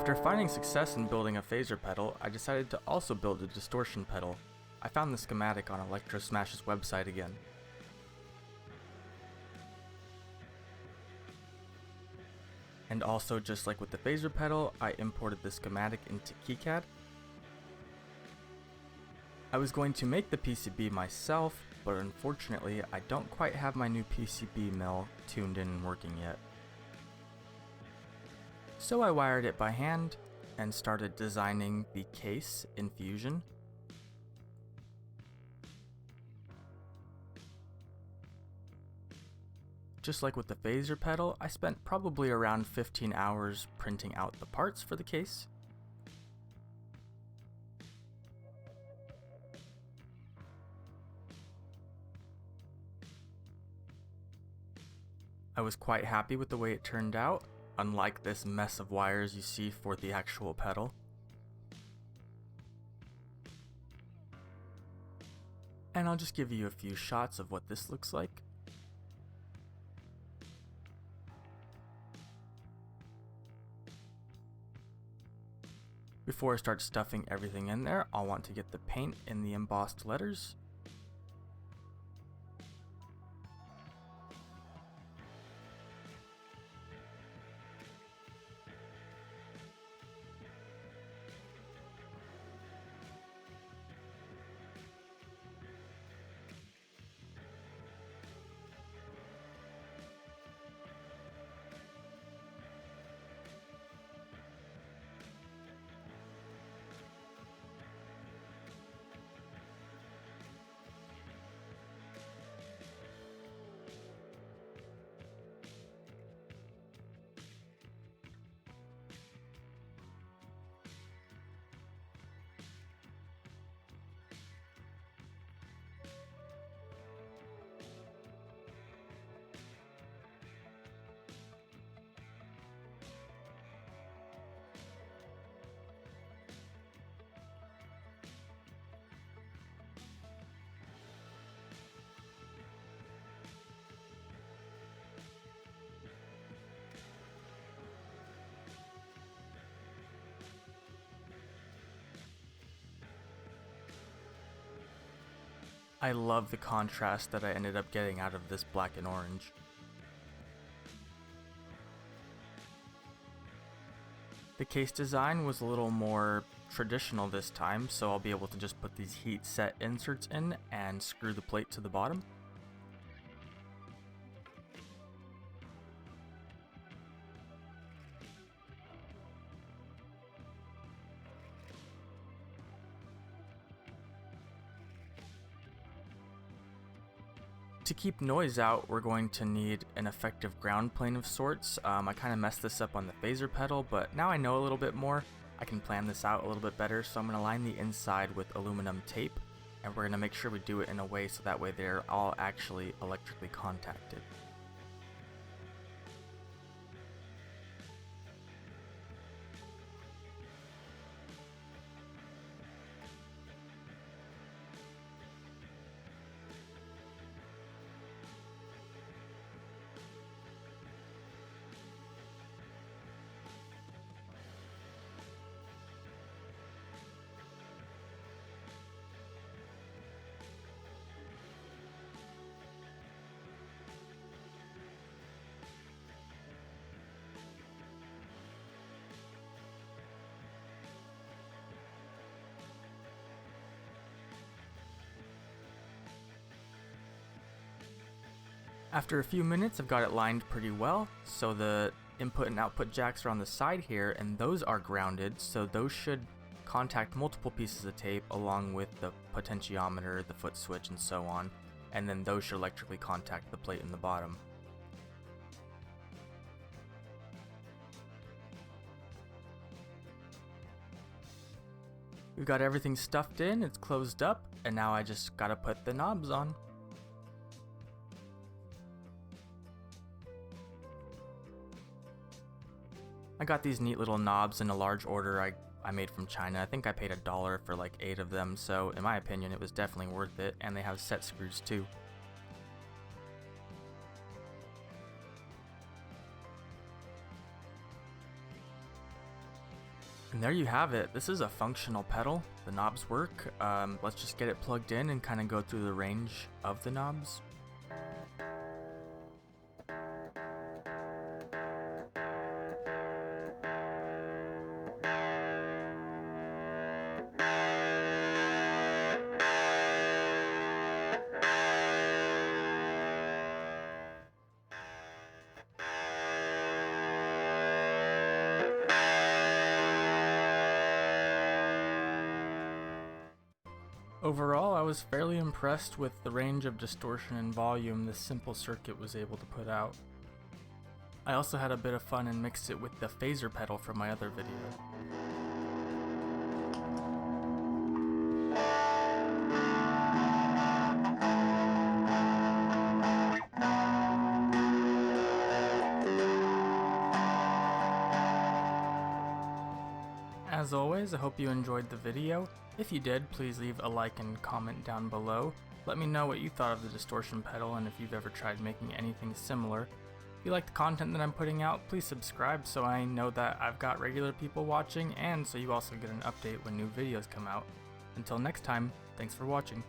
After finding success in building a phaser pedal, I decided to also build a distortion pedal. I found the schematic on Electrosmash's website again. And also, just like with the phaser pedal, I imported the schematic into KiCad. I was going to make the PCB myself, but unfortunately I don't quite have my new PCB mill tuned in and working yet. So I wired it by hand and started designing the case in Fusion. Just like with the phaser pedal, I spent probably around 15 hours printing out the parts for the case. I was quite happy with the way it turned out, unlike this mess of wires you see for the actual pedal. And I'll just give you a few shots of what this looks like. Before I start stuffing everything in there, I'll want to get the paint in the embossed letters. I love the contrast that I ended up getting out of this black and orange. The case design was a little more traditional this time, so I'll be able to just put these heat set inserts in and screw the plate to the bottom. To keep noise out, we're going to need an effective ground plane of sorts. I kind of messed this up on the phaser pedal, but now I know a little bit more. I can plan this out a little bit better, so I'm going to line the inside with aluminum tape, and we're going to make sure we do it in a way so that way they're all actually electrically contacted. After a few minutes, I've got it lined pretty well, so the input and output jacks are on the side here, and those are grounded, so those should contact multiple pieces of tape along with the potentiometer, the foot switch, and so on, and then those should electrically contact the plate in the bottom. We've got everything stuffed in, it's closed up, and now I just gotta put the knobs on. I got these neat little knobs in a large order I made from China. I think I paid $1 for like 8 of them, so in my opinion it was definitely worth it, and they have set screws too. And there you have it. This is a functional pedal. The knobs work. Let's just get it plugged in and kind of go through the range of the knobs. Overall, I was fairly impressed with the range of distortion and volume this simple circuit was able to put out. I also had a bit of fun and mixed it with the phaser pedal from my other video. As always, I hope you enjoyed the video. If you did, please leave a like and comment down below. Let me know what you thought of the distortion pedal and if you've ever tried making anything similar. If you like the content that I'm putting out, please subscribe so I know that I've got regular people watching and so you also get an update when new videos come out. Until next time, thanks for watching.